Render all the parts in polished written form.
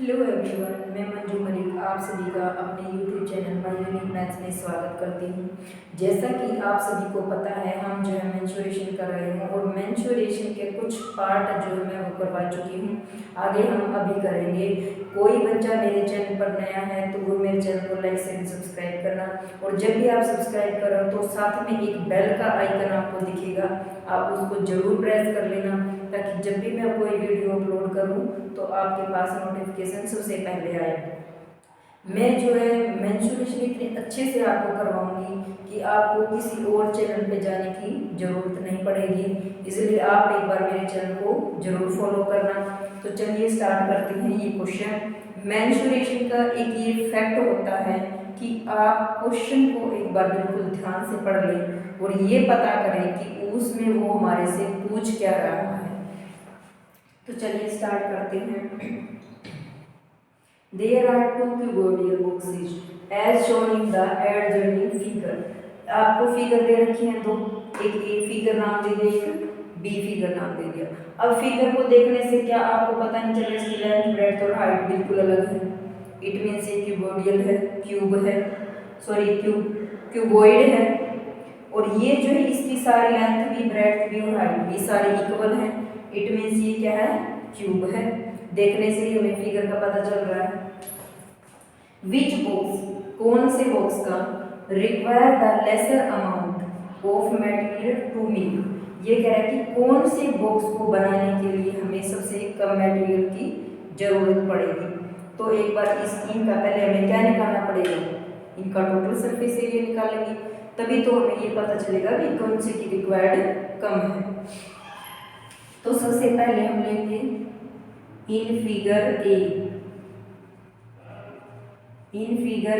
Hello everyone, मैं मंजू मलिक आप सभी का अपने YouTube channel my unique maths में स्वागत करती हूँ। जैसा कि आप सभी को पता है, हम जो है मेंस्ट्रुएशन कर रहे हैं और मेंस्ट्रुएशन के कुछ पार्ट जो है मैं वो करवा चुकी हूँ। आगे हम अभी करेंगे। कोई बच्चा मेरे चैनल पर नया है तो वो मेरे चैनल को लाइक शेयर सब्सक्राइब करना, और जब भी आप सब्सक्राइब करो तो साथ में एक बेल का आइकन आपको दिखेगा, आप उसको जरूर प्रेस कर लेना ताकि जब भी मैं कोई वीडियो अपलोड करूं तो आपके पास नोटिफिकेशन सबसे पहले आए। मैं जो है मेंस्ट्रुएशन इतने अच्छे से आपको करवाऊंगी कि आपको किसी और चैनल पे जाने की ज़रूरत नहीं पड़ेगी, इसलिए आप एक बार मेरे चैनल को ज़रूर फॉलो करना। तो चलिए स्टार्ट करते हैं ये क्वेश्चन। मेंस्ट्रुएशन का एक ये फैक्ट होता है कि आप क्वेश्चन को एक बार बिल्कुल ध्यान से पढ़ लें और ये पता करें कि उसमें वो हमारे से पूछ क्या रहा है। तो चलिए स्टार्ट करते हैं। There are two cuboidal boxes as shown in the adjoining figure. आपको फिगर दे रखी है दो, एक ए फिगर नाम दे दिया, एक बी फिगर नाम दे दिया। अब फिगर को देखने से क्या आपको पता नहीं चला इसकी लेंथ, ब्रेड्थ और हाइट बिल्कुल अलग है। इट मीन्स ये क्यूबोडियल है, क्यूब है, सॉरी क्यूबोइड है, और ये जो है इसकी सारी लेंथ भी, ब्रेड्थ भी और हाइट भी सारी इक्वल है। इट मीन्स ये क्या है, क्यूब है। देखने से ही हमें फिगर का पता चल रहा है। विच बॉक्स, कौन से बॉक्स का, require the lesser amount of material to make, ये कह रहा है कि कौन से बॉक्स को बनाने के लिए हमें सबसे कम मटेरियल की जरूरत पड़ेगी। तो एक बार इनका पहले हमें क्या निकालना पड़ेगा, इनका टोटल सरफेस एरिया निकालेंगे, तभी तो हमें ये पता चलेगा कि कौन से की रिक्वायर्ड कम है। तो सबसे पहले हम लेंगे इन फिगर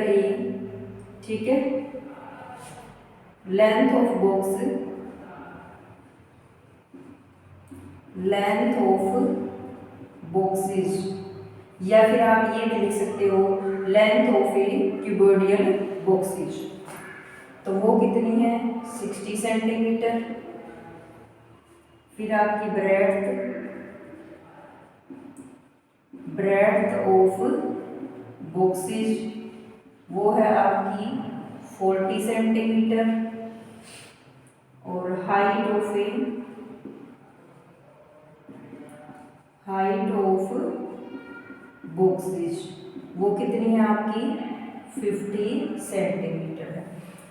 ए, ठीक है, लेंथ ऑफ बॉक्सेस, या फिर आप ये भी लिख सकते हो लेंथ ऑफ ए क्यूबोइडियल बॉक्सेस। तो वो कितनी है, 60 सेंटीमीटर। फिर आपकी ब्रेड्थ ऑफ बॉक्सेस वो है आपकी 40 सेंटीमीटर, और हाइट ऑफ बॉक्सेस वो कितनी है आपकी 50 सेंटीमीटर है।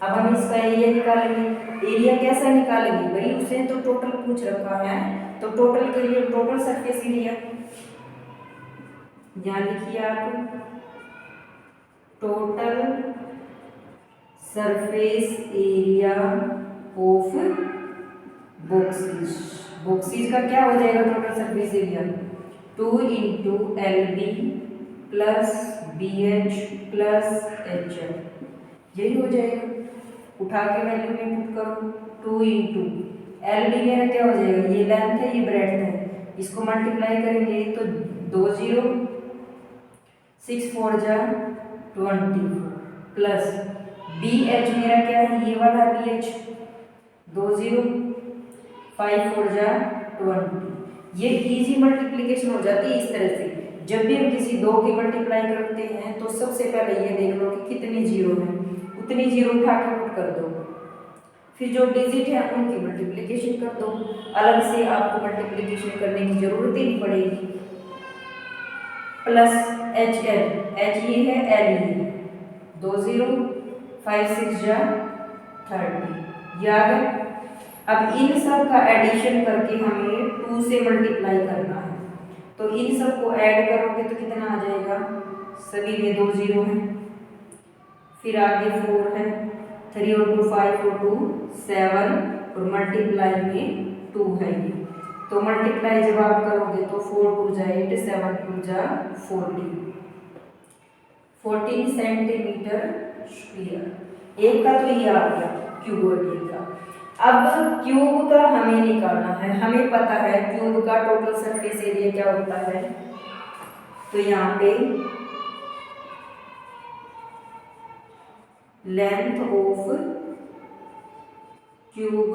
अब हम इसका एरिया निकालेंगे। एरिया कैसा निकालेंगे भाई, उसने तो टोटल पूछ रखा है, तो टोटल के लिए टोटल सरफेस एरिया यहाँ लिखिए आप, total surface area of boxes का क्या हो जाएगा total surface area, 2 into LB plus BH plus HL, यही हो जाएगा। उठा के वैल्यू में पुट करो, 2 इंटू LB मेरा क्या हो जाएगा, ये लेंथ है ये ब्रेड्थ है, इसको मल्टीप्लाई करेंगे तो 2 0, 6 4 जा 20 प्लस BH मेरा क्या है, ये वाला BH 2 0, 5 4 जा 20। ये इजी मल्टीप्लिकेशन हो जाती है इस तरह से। जब भी हम किसी दो की मल्टीप्लाई करते हैं तो सबसे पहले ये देख लो कि कितनी जीरो है, उतनी जीरो उठा के पुट कर दो, फिर जो डिजिट है उनकी मल्टीप्लिकेशन कर दो। अलग से आपको मल्टीप्लिकेशन करने की जरूरत ही नहीं पड़ेगी। प्लस HL, H ये है L ये है, 2 0, 5 6 जा 30, याद है। अब इन सब का एडिशन करके हमें 2 से मल्टीप्लाई करना है, तो इन सब को ऐड करोगे तो कितना आ जाएगा, सभी में 2 0 है, फिर आगे 4 है, 3 और 2 5 और 2 7, और मल्टीप्लाई में 2 है ये। तो मल्टीप्लाई जब आप करोगे तो 4 2 जा 8, 7 2 जा 14 सेंटीमीटर स्क्वायर। एक का तो ये आ गया क्यूबोइड का। अब क्यूब का हमें निकालना है। हमें पता है क्यूब का टोटल सरफेस एरिया क्या होता है, तो यहाँ पे लेंथ ऑफ क्यूब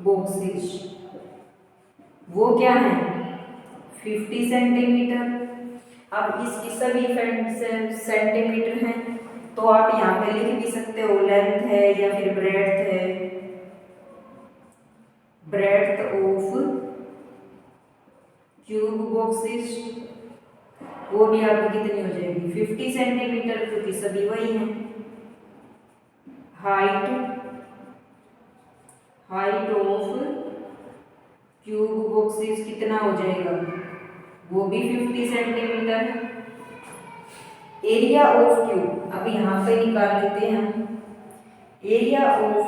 बॉक्सेस वो क्या है, 50 सेंटीमीटर। अब इसकी सभी सेंटीमीटर हैं, तो आप यहाँ पे लिख भी सकते हो लेंथ है या फिर ब्रेड्थ है, ब्रेड्थ ऑफ क्यूब बॉक्सेस, वो भी आपकी कितनी हो जाएगी 50 सेंटीमीटर, क्योंकि सभी वही हैं। हाइट ऑफ क्यूब बॉक्सेस कितना हो जाएगा, वो भी 50 सेंटीमीटर। एरिया ऑफ क्यूब अब यहाँ पे निकाल लेते हैं हम। Area of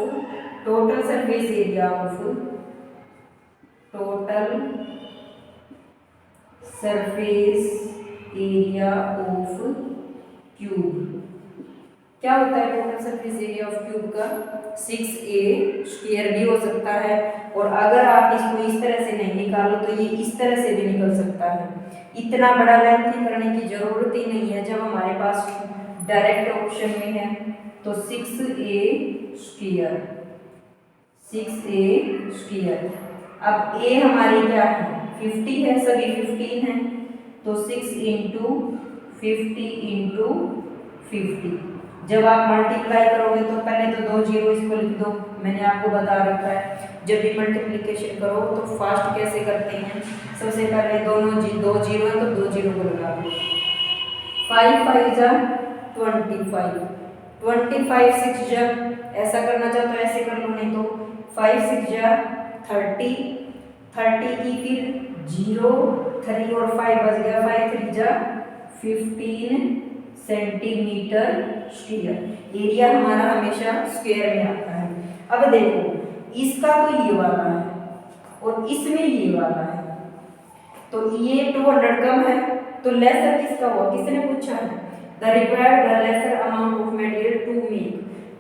total surface area of total surface area of cube क्या होता है total surface area of cube का 6a स्क्वायर भी हो सकता है, और अगर आप इसको इस तरह से नहीं निकालो तो ये इस तरह से भी निकल सकता है। इतना बड़ा लेंथ करने की जरूरत ही नहीं है जब हमारे पास डायरेक्ट ऑप्शन में है। तो 6a स्क्वायर, 6a स्क्वायर। अब a हमारी क्या है 50 है, सभी 15 है, तो 6 इंटू 50 जब आप मल्टीप्लाई करोगे तो पहले तो 2 जीरो इसको लिख दो, मैंने आपको बता रखा है जब भी मल्टीप्लिकेशन करो तो फास्ट कैसे करते हैं। सबसे पहले दोनों 2 जीरो है तो 2 जीरो को लगा दो। 5 5 जा 25, 25 6 जा, ऐसा करना चाहो तो ऐसे कर लो, नहीं तो 5 6 जा 30, 30 की फिर 0 3 और 5 बच गया, 5 3 जा 15 सेंटीमीटर स्क्वायर। एरिया हमारा हमेशा स्क्वायर में आता है। अब देखो इसका तो ये वाला है और इसमें ये वाला है, तो ये 200 कम है, तो लेसर किसका हुआ, किसने पूछा है, the required the lesser amount of material to make,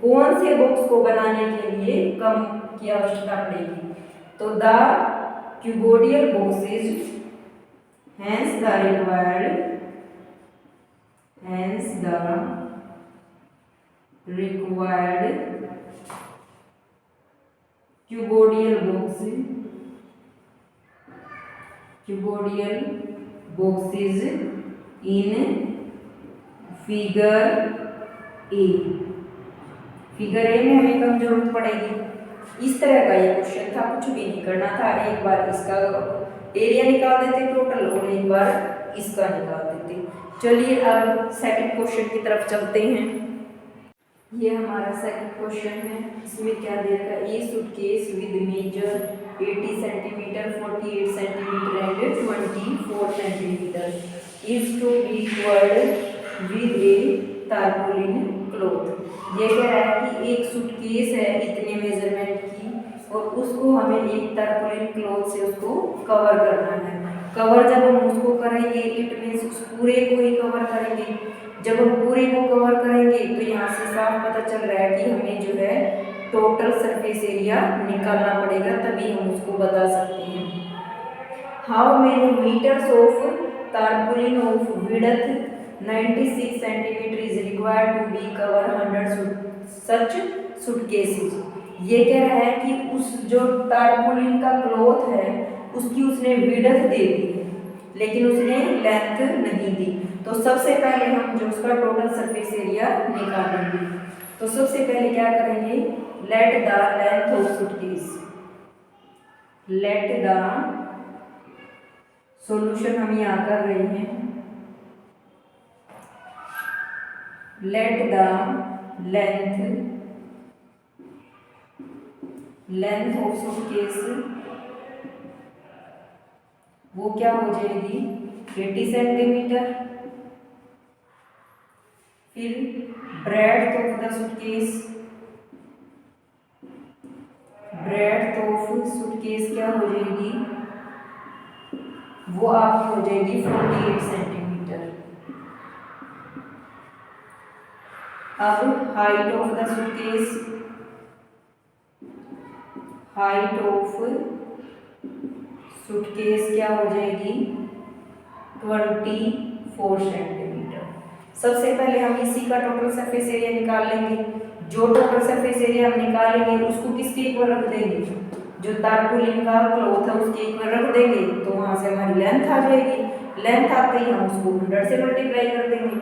कौन से बॉक्स को बनाने के लिए कम की आवश्यकता पड़ेगी, तो the cuboidal boxes hence the required cuboidal boxes in figure A. Figure A में हमें कम जरूरत पड़ेगी। इस तरह का ये क्वेश्चन था, कुछ भी नहीं करना था, एक बार इसका एरिया निकाल देते टोटल और एक बार इसका निकाल देते। चलिए अब सेकंड क्वेश्चन की तरफ चलते हैं। ये हमारा सेकंड क्वेश्चन है, इसमें क्या दे रखा है, a suitcase with measure 80 centimetre 48 centimetre and 24 centimetre is to be covered with a tarpaulin cloth. ये कह रहा है कि एक सूटकेस है इतने मेजरमेंट की और उसको हमें एक तारपोलिन क्लॉथ से उसको कवर करना है। कवर जब हम उसको करेंगे इट मीन्स उस पूरे को ही कवर करेंगे। जब हम पूरे को कवर करेंगे तो यहाँ से साफ पता चल रहा है कि हमें जो है टोटल सरफेस एरिया निकालना पड़ेगा, तभी हम उसको बता सकते हैं। How many metres of tarpaulin of width 96 centimetre is required to be cover 100 such suitcases. ये कह रहा है कि उस जो तारपोलिन का क्लॉथ है उसकी उसने विड्थ दे दी है लेकिन उसने लेंथ नहीं दी। तो सबसे पहले हम जो उसका टोटल सरफेस एरिया निकालेंगे। तो सबसे पहले क्या करेंगे, let the length of suitcase, let the solution हम यहाँ कर रहे हैं, let the length of suitcase वो क्या हो जाएगी 80 सेंटीमीटर। फिर breadth of the suitcase, breadth of suitcase क्या हो जाएगी, वो आपकी हो जाएगी 48 सेंटीमीटर। अब height of the suitcase, height of suitcase क्या हो जाएगी 24 सेंटीमीटर। सबसे पहले हम इसी का टोटल सरफेस एरिया निकाल लेंगे। जो टोटल सरफेस एरिया हम निकालेंगे उसको किसके इक्वल रख देंगे, जो तारपुलिन का क्लॉथ है उसके इक्वल रख देंगे तो वहां से हमारी लेंथ आ जाएगी। लेंथ आते ही हम उसको 100 से मल्टीप्लाई कर देंगे।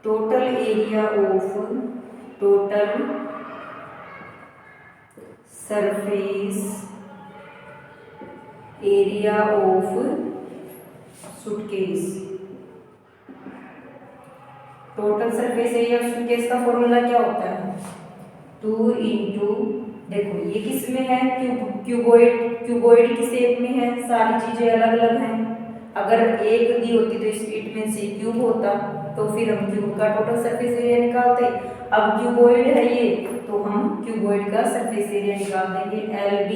Total area of total surface area of suitcase. Total surface area of suitcase का फॉर्मूला क्या होता है? 2 इंटू, देखो ये किस में है? क्यूबॉइड की शेप में है, सारी चीजें अलग अलग हैं। अगर एक दी होती तो इट मीन से क्यूब होता, तो फिर हम क्यूब का टोटल सरफेस एरिया निकालते। अब क्यूबॉइड है ये, तो हम क्यूबॉइड का सरफेस एरिया निकाल देंगे। LB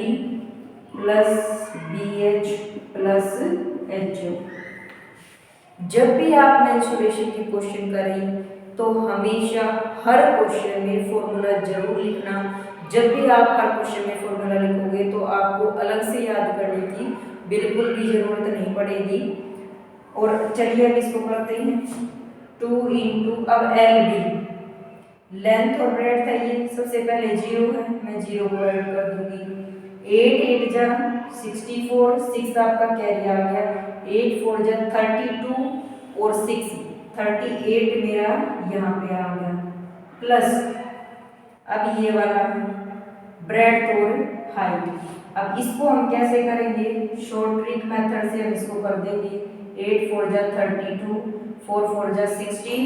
plus BH plus HO। जब भी आप मेंसुरेशन के क्वेश्चन करें तो हमेशा हर क्वेश्चन में फॉर्मूला जरूर लिखना। जब भी आप हर क्वेश्चन में फॉर्मूला लिखोगे तो आपको अलग से याद करने की बिल्कुल भी जरूरत नहीं पड़ेगी। और चलिए अब इसको करते हैं। 2 इंटू, अब LB लेंथ और ब्रेड्थ है, ये सबसे पहले 0 है, मैं 0 को ऐड कर दूंगी। 8 8 जा 64, 6 आपका कैरी आ गया। 8 4 जा 32 और 6 38 मेरा यहाँ पे आ गया। प्लस अब ये वाला ब्रेड्थ और हाइट। अब इसको हम कैसे करेंगे? शॉर्ट ट्रिक मेथड से हम इसको कर देंगे। 8 4 जा 32, 4 4 जा 16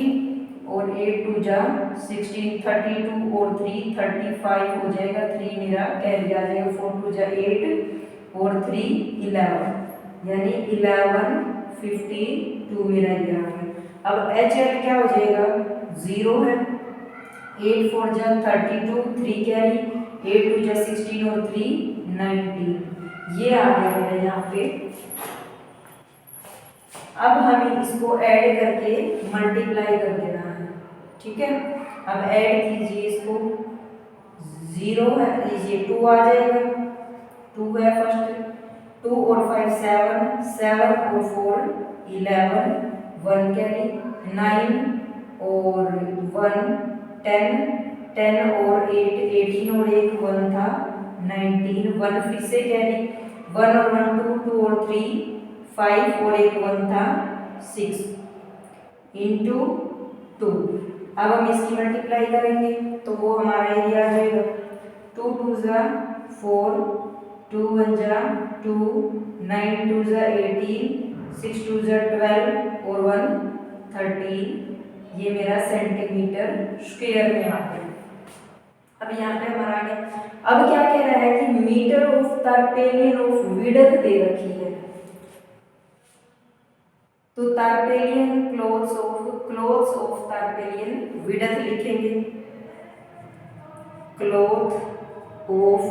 और 8 2 जा 16, 32 और 3 35 हो जाएगा। 3 मेरा कैरी आ जाएगा। 4 2 जा 8 और 3 11, यानी 11 52 मेरा ये आ गया। अब HL क्या हो जाएगा? 0 है। 8 4 जा 32, 3 कैरी, 8 2 जा 16 और 3 19, ये आ गया मेरा यहाँ पे। अब हमें इसको ऐड करके मल्टीप्लाई कर देना है, ठीक है। अब ऐड कीजिए इसको। 0 है, लीजिए 2 आ जाएगा। 2 है फर्स्ट, 2 और 5 7, 7 और 4 11, 1 कैरी, 9 और 1 10, 10 और 8 18 और 1 1 था 19, 1 फिर से कैरी, 1 और 1 2, 2 और 3 5 और 1 1 था 6 इंटू 2। अब हम इसकी मल्टीप्लाई करेंगे तो वो हमारा एरिया आ जाएगा। 2 2 जा 4, 2 1 जा 2, 9 2 जा 18, 6 2 जा 12 और 1 13, ये मेरा सेंटीमीटर स्क्वायर में आ गया। अब यहाँ पे हमारा आ गया। अब क्या कह रहा है कि metre of tarpaulin of width दे रखी है, तो tarpaulin cloths of tarpaulin width लिखेंगे। क्लॉथ ऑफ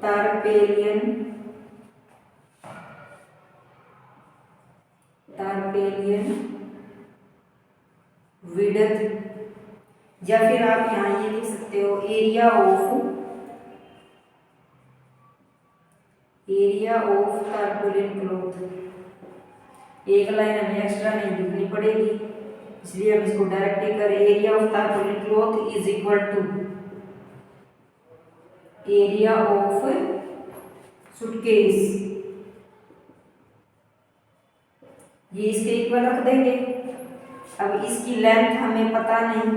तारपेलियन विड्थ, या फिर आप यहाँ ये लिख सकते हो एरिया ऑफ तारपेलियन क्लॉथ। एक लाइन हमें एक्स्ट्रा नहीं लिखनी पड़ेगी, इसलिए हम इसको डायरेक्ट ही करें। Area of tarpaulin cloth is equal to area of suitcase, ये इसके इक्वल रख देंगे। अब इसकी लेंथ हमें पता नहीं,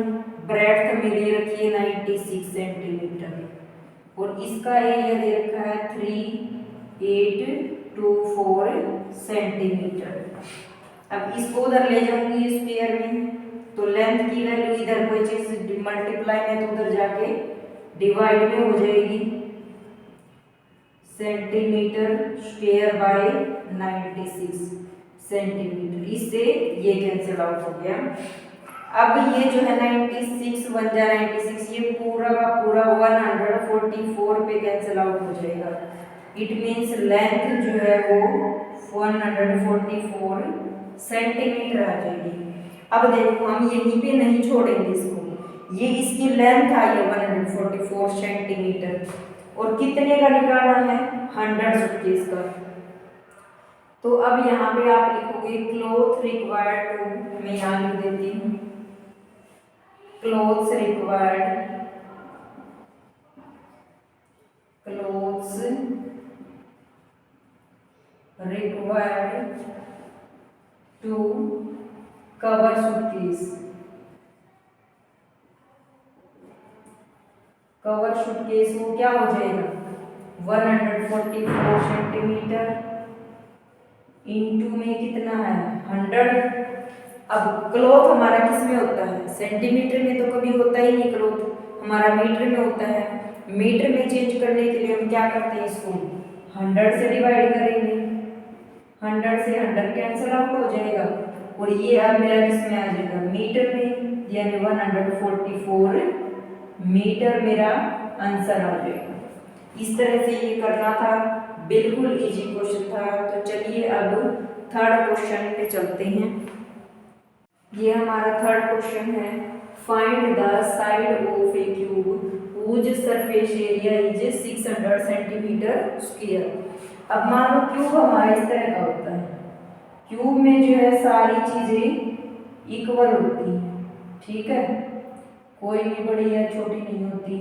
ब्रेड्थ में दे रखी है 96 सेंटीमीटर और इसका एरिया दे रखा है 3824 सेंटीमीटर। अब इसको उधर ले जाऊंगी स्क्वायर में, तो लेंथ की वैल्यू इधर कोई चीज मल्टीप्लाई में तो उधर जाके डिवाइड में हो जाएगी। सेंटीमीटर स्क्वायर बाय 96 सेंटीमीटर, इससे ये कैंसिल आउट हो गया। अब ये जो है 96 1 जा 96, ये पूरा का पूरा 144 पे कैंसिल आउट हो जाएगा। इट मीन्स लेंथ जो है वो 144 सेंटीमीटर आ जाएगी। अब देखो हम यहीं पे नहीं छोड़ेंगे इसको, ये इसकी लेंथ आई है 144 सेंटीमीटर और कितने का निकालना है? 100 सूटकेस का। तो अब यहाँ पे आप लिखोगे क्लॉथ रिक्वायर्ड टू, मैं यहाँ लिख देती हूँ clothes required clothes required to cover suitcase. Cover suitcase वो क्या हो जाएगा 144 सेंटीमीटर इंटू में कितना है 100। अब क्लॉथ हमारा किस में होता है सेंटीमीटर में तो कभी होता ही नहीं, क्लॉथ हमारा मीटर में होता है। मीटर में चेंज करने के लिए हम क्या करते हैं इसको 100 से डिवाइड करेंगे, 100 से 100 कैंसिल आउट हो जाएगा और ये अब मेरा किस में आ जाएगा मीटर में, यानी 144 मीटर मेरा आंसर आ जाएगा। इस तरह से ये करना था, बिल्कुल इजी क्वेश्चन था। तो चलिए अब थर्ड क्वेश्चन पे चलते हैं। ये हमारा थर्ड क्वेश्चन है, find the side of A cube whose surface area is 600 centimetre square. अब मान लो क्यूब हमारा इस तरह का होता है, क्यूब में जो है सारी चीजें इक्वल होती हैं, ठीक है, कोई भी बड़ी या छोटी नहीं होती।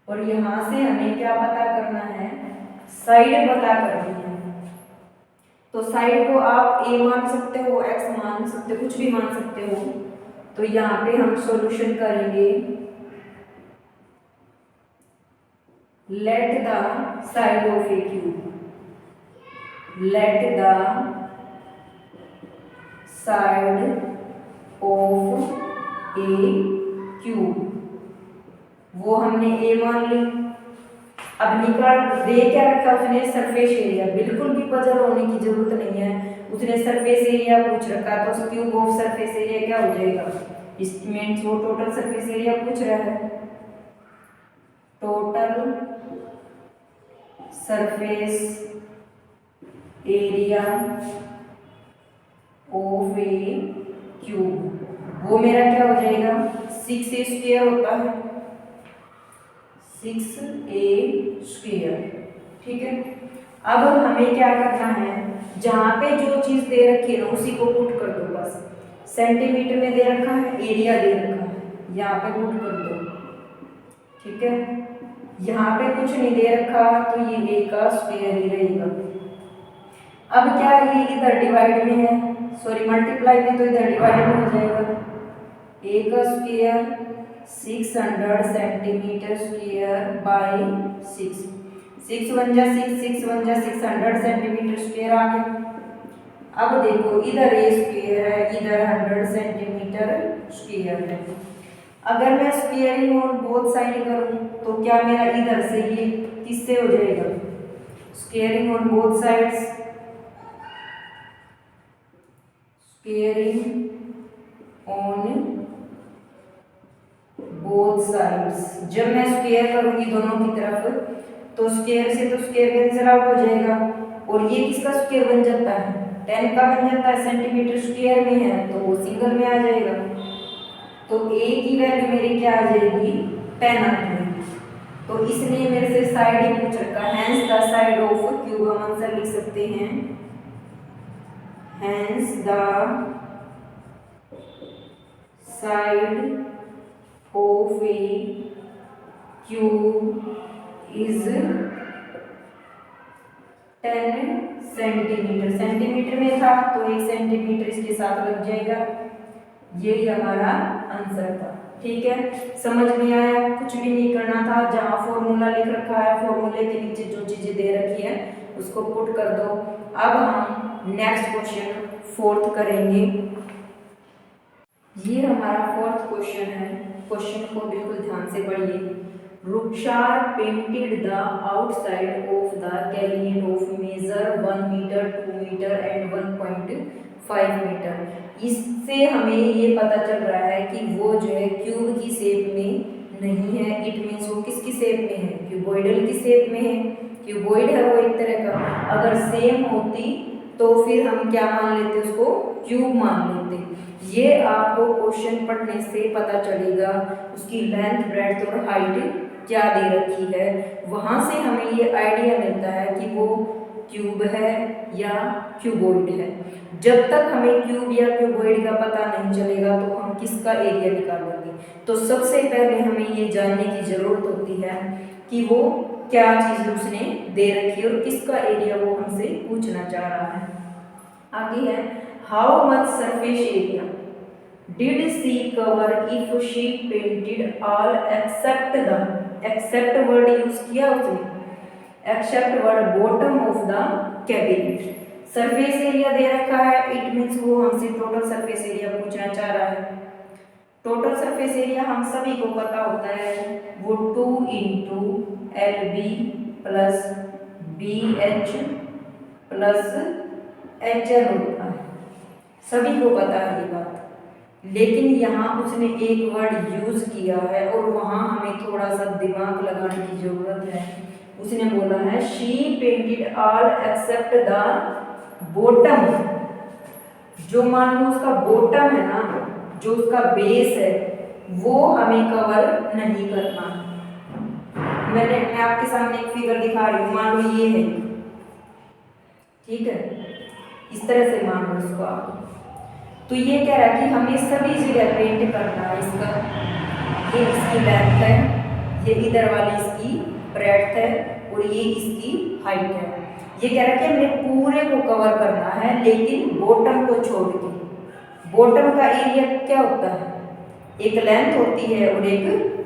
और यहाँ से हमें क्या पता करना है साइड पता करनी है। तो साइड को आप ए मान सकते हो, एक्स मान सकते हो, कुछ भी मान सकते हो। तो यहाँ पे हम सॉल्यूशन करेंगे, let the side of A cube, let the side of A cube, वो हमने ए मान ली। अब निकाल दे क्या रखा उसने सरफेस एरिया, बिल्कुल भी पजल होने की जरूरत नहीं है, उसने सरफेस एरिया पूछ रखा तो क्यूब ऑफ सरफेस एरिया क्या हो जाएगा, इस मींस वो टोटल सरफेस एरिया पूछ रहा है, total surface area of A cube, वो मेरा क्या हो जाएगा 6a स्क्वायर होता है, 6a स्क्वायर, ठीक है। अब हमें क्या करना है, जहां पे जो चीज दे रखी है ना उसी को पुट कर दो बस। सेंटीमीटर में दे रखा है, एरिया दे रखा है, यहाँ पे पुट कर दो, ठीक है। यहाँ पे कुछ नहीं दे रखा तो ये a का स्क्वायर ही रहेगा। अब क्या ये इधर डिवाइड में है, सॉरी मल्टीप्लाई में, तो इधर डिवाइड में हो जाएगा, a का स्क्वायर 600 सेंटीमीटर स्क्वायर बाई 6, 6 1 जा 6, 6 1 जा 600 सेंटीमीटर स्क्वायर आ गया। अब देखो इधर a स्क्वायर है, इधर 100 सेंटीमीटर स्क्वायर है। अगर मैं स्क्वायरिंग ऑन बोथ साइड करूं तो क्या मेरा इधर से ये किससे हो जाएगा, squaring on both sides, squaring on both sides. जब मैं स्क्वायर करूंगी दोनों की तरफ तो स्क्वायर से तो स्क्वायर कैंसिल आउट हो जाएगा और ये किसका स्क्वायर बन जाता है 10 का बन जाता है, सेंटीमीटर स्क्वायर में है तो वो सिंगल में आ जाएगा। तो a की वैल्यू मेरी क्या आ जाएगी 10 आ जाएगी। तो इसलिए मेरे से साइड ही पूछ रखा है, hence the side of cube, हम आंसर लिख सकते हैं, hence the side of A cube is 10 centimetre, centimetre में था तो 1 सेंटीमीटर इसके साथ लग जाएगा। यही हमारा आंसर था, ठीक है। समझ में आया, कुछ भी नहीं करना था, जहाँ फॉर्मूला लिख रखा है फॉर्मूले के नीचे जो चीजें दे रखी है उसको पुट कर दो। अब हम नेक्स्ट क्वेश्चन फोर्थ करेंगे। ये हमारा फोर्थ क्वेश्चन है, क्वेश्चन को बिल्कुल ध्यान से पढ़िए। Rukhsar painted the outside of the cabinet of measure 1 metre 2 metre and 1.5 metre. इससे हमें ये पता चल रहा है कि वो जो है क्यूब की शेप में नहीं है, इट मीन्स वो किसकी शेप में है, क्यूबॉइडल की शेप में है। क्यूबॉइड है वो एक तरह का, अगर सेम होती तो फिर हम क्या मान लेते, उसको क्यूब मान लेते। ये आपको क्वेश्चन पढ़ने से पता चलेगा उसकी लेंथ ब्रेड्थ और हाइट क्या दे रखी है, वहां से हमें ये आइडिया मिलता है कि वो क्यूब है या क्यूबॉइड है। जब तक हमें क्यूब या क्यूबॉइड का पता नहीं चलेगा तो हम किसका एरिया निकालेंगे। तो सबसे पहले हमें ये जानने की जरूरत होती है कि वो क्या चीज़ उसने दे रखी है और किसका एरिया वो हमसे पूछना चाह रहा है। आगे है how much surface area did she cover if she painted all except word use किया उसने, except word bottom of the cabinet. Surface area दे रखा है, इट मीन्स वो हमसे टोटल सरफेस एरिया पूछना चाह रहा है। टोटल सरफेस एरिया हम सभी को पता होता है वो 2 into L B plus B H plus H L होता है, सभी को पता है ये बात। लेकिन यहाँ उसने एक वर्ड यूज किया है और वहाँ हमें थोड़ा सा दिमाग लगाने की जरूरत है। उसने बोला है she painted all accept the bottom. जो मान लो उसका बॉटम है ना, जो उसका बेस है, वो हमें कवर नहीं करना। मैं आपके सामने एक फिगर दिखा रही हूँ, मान लो ये है, ठीक है, इस तरह से मान लो इसको आप। तो ये कह रहा है कि हमें सभी जगह पेंट करना है इसका। ये इसकी लेंथ है, ये इधर वाली इसकी ब्रेड्थ है और ये इसकी हाइट है। ये कह रहा है कि हमें पूरे को कवर करना है लेकिन बॉटम को छोड़ के। बॉटम का एरिया क्या होता है, एक लेंथ होती है और एक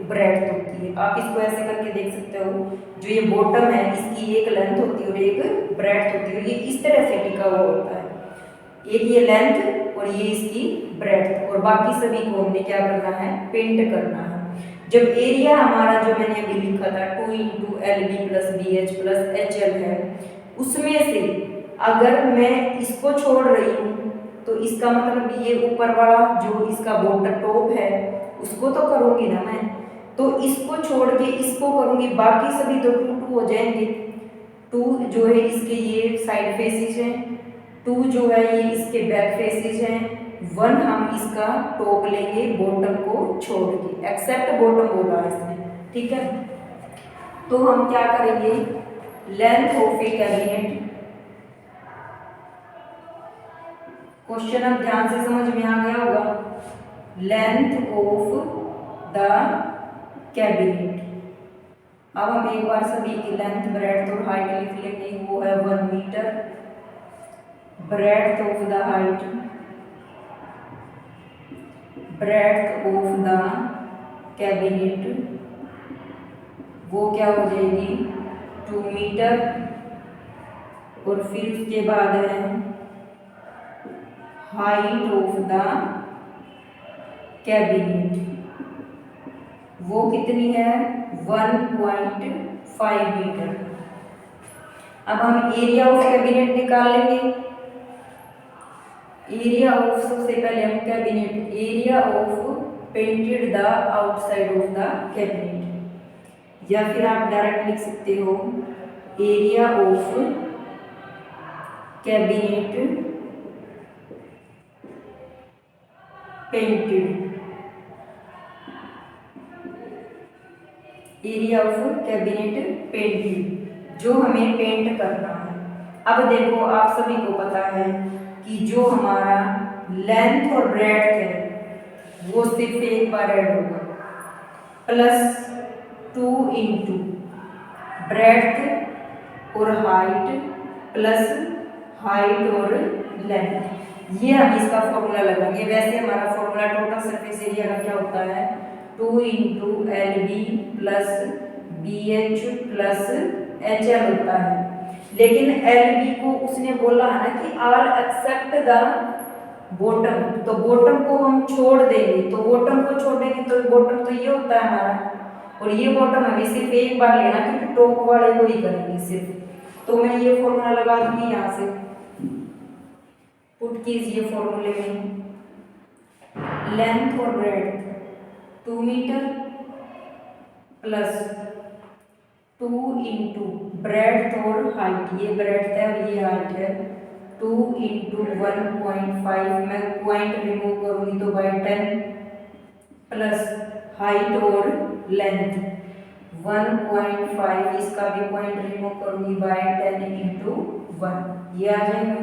ब्रेड्थ होती है। आप इसको ऐसे करके देख सकते हो, जो ये बॉटम है इसकी एक लेंथ होती है और एक ब्रेड्थ होती है, और ये इस तरह से टिका हुआ होता है, एक ये लेंथ और ये इसकी ब्रेड्थ, और बाकी सभी को हमने क्या करना है, पेंट करना है। जब एरिया हमारा जो मैंने अभी लिखा था 2 into L B plus B H plus H L है, उसमें से अगर मैं इसको छोड़ रही हूँ तो इसका मतलब ये ऊपर वाला जो इसका बॉटम टॉप है उसको तो करूँगी ना मैं, तो इसको छोड़ के इसको करूँगी, बाकी सभी तो 2 2 हो जाएंगे। 2 जो है इसके ये साइड फेसेस हैं, 2 जो है ये इसके बैक फेसेस हैं, 1 हम इसका टॉप लेंगे बॉटम को छोड़ के, एक्सेप्ट बॉटम बोला इसने, ठीक है। तो हम क्या करेंगे, length of A cabinet, question अब ध्यान से समझ में आ गया होगा, लेंथ ऑफ द कैबिनेट। अब हम एक बार सभी की लेंथ ब्रेड्थ और हाइट लिख लेंगे, वो है 1 metre. breadth of the height, breadth of the cabinet, वो क्या हो जाएगी 2 मीटर। और फिर उसके बाद है हाइट ऑफ द कैबिनेट, वो कितनी है 1.5 मीटर। अब हम एरिया ऑफ कैबिनेट निकाल लेंगे। एरिया ऑफ, सबसे पहले हम cabinet, area of painted the outside of the cabinet, या फिर आप डायरेक्ट लिख सकते हो area of cabinet painted, area of cabinet painted, जो हमें पेंट करना है। अब देखो आप सभी को पता है कि जो हमारा लेंथ और ब्रेड्थ है वो सिर्फ एक बार ऐड होगा, प्लस 2 इंटू ब्रेड्थ और हाइट प्लस हाइट और लेंथ, ये हम इसका फॉर्मूला लगाएंगे। वैसे हमारा फॉर्मूला टोटल सरफेस एरिया का क्या होता है 2 into L B plus B H plus H L होता है, लेकिन एल बी को उसने बोला है ना कि ऑल एक्सेप्ट द बॉटम, तो बॉटम को हम छोड़ देंगे, तो बॉटम को छोड़ेंगे तो बॉटम तो ये होता है हमारा, और ये बॉटम हमें सिर्फ एक बार लेना क्योंकि टॉप वाले को ही करेंगे सिर्फ। तो मैं ये फॉर्मूला लगा दूंगी, यहाँ से पुट कीजिए फॉर्मूले में, लेंथ और breadth 2 metre plus 2 into breadth और हाइट, ये ब्रेड्थ है और ये हाइट है, 2 इंटू 1.5, मैं पॉइंट रिमूव करूँगी तो बाई 10 प्लस हाइट और लेंथ 1.5, इसका भी पॉइंट रिमूव करूँगी बाई 10 इंटू 1, ये आ जाएगा,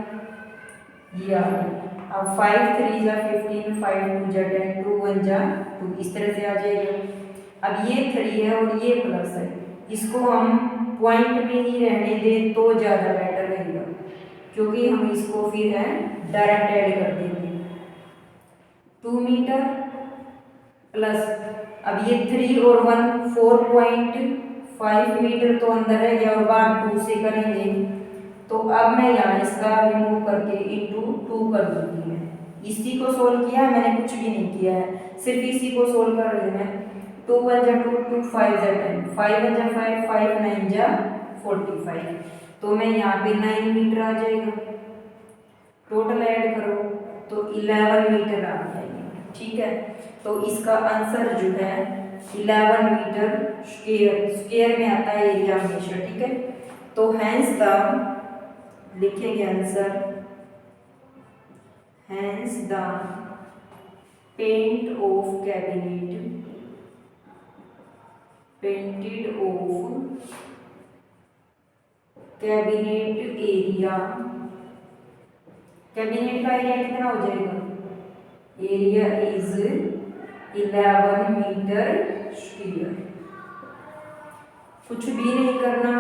ये आ गया। अब 5 3 जा 15, 5 2 जा 10, 2 1 जा 2, इस तरह से आ जाएगा। अब ये 3 है और ये प्लस है, इसको हम पॉइंट में ही रहने दें तो ज़्यादा बेटर रहेगा, क्योंकि हम इसको फिर है डायरेक्ट ऐड कर देंगे। 2 मीटर प्लस, अब ये 3 और 1 4.5 मीटर तो अंदर है गया और बार 2 से करेंगे, तो अब मैं यहाँ इसका रिमूव करके इंटू 2 कर दूंगी। मैं इसी को सोल्व किया है, मैंने कुछ भी नहीं किया है, सिर्फ इसी को सोल्व कर रही हूँ मैं। 2 1 जा 2, 2 5 जा 10, 5 1 जा 5, 5 9 जा 45, तो मैं यहाँ पे 9 मीटर आ जाएगा। टोटल ऐड करो तो 11 मीटर आ जाएंगे, ठीक है। तो इसका आंसर जो है 11 मीटर स्क्वायर, स्क्वायर में आता है एरिया हमेशा, ठीक है। तो हैंस द, लिखेंगे answer, hence the paint of cabinet, painted of cabinet area, cabinet का एरिया कितना हो जाएगा, एरिया इज 11 मीटर स्क्वायर। कुछ भी नहीं करना,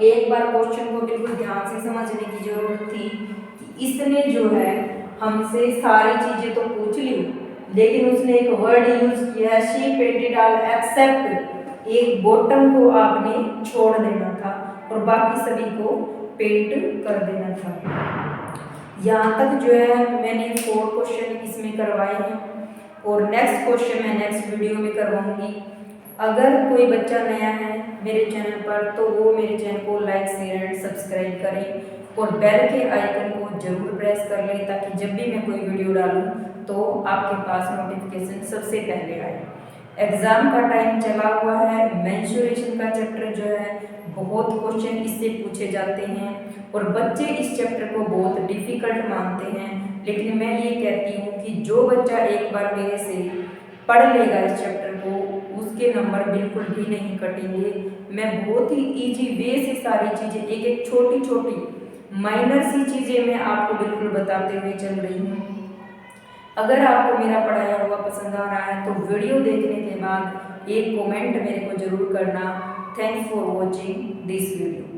एक बार क्वेश्चन को बिल्कुल ध्यान से समझने की जरूरत थी कि इसने जो है हमसे सारी चीजें तो पूछ ली, लेकिन उसने एक वर्ड यूज किया है, शी पेंटेड ऑल एक्सेप्ट, एक बॉटम को आपने छोड़ देना था और बाकी सभी को पेंट कर देना था। यहाँ तक जो है मैंने 4 क्वेश्चन इसमें करवाए हैं और नेक्स्ट क्वेश्चन मैं नेक्स्ट वीडियो में करवाऊंगी। अगर कोई बच्चा नया है मेरे चैनल पर तो वो मेरे चैनल को लाइक शेयर एंड सब्सक्राइब करें और बेल के आइकन को जरूर प्रेस कर लें, ताकि जब भी मैं कोई वीडियो डालूं तो आपके पास नोटिफिकेशन सबसे पहले आए। एग्ज़ाम का टाइम चला हुआ है, मेंस्ट्रुएशन का चैप्टर जो है बहुत क्वेश्चन इससे पूछे जाते हैं और बच्चे इस चैप्टर को बहुत डिफ़िकल्ट मानते हैं, लेकिन मैं ये कहती हूँ कि जो बच्चा एक बार मेरे से पढ़ लेगा इस चैप्टर को, उसके नंबर बिल्कुल भी नहीं कटेंगे। मैं बहुत ही इजी वे से सारी चीज़ें, एक एक छोटी छोटी माइनर सी चीज़ें मैं आपको बिल्कुल बताते हुए चल रही हूँ। अगर आपको मेरा पढ़ाया हुआ पसंद आ रहा है तो वीडियो देखने के बाद एक कमेंट मेरे को ज़रूर करना। Thanks for watching this video.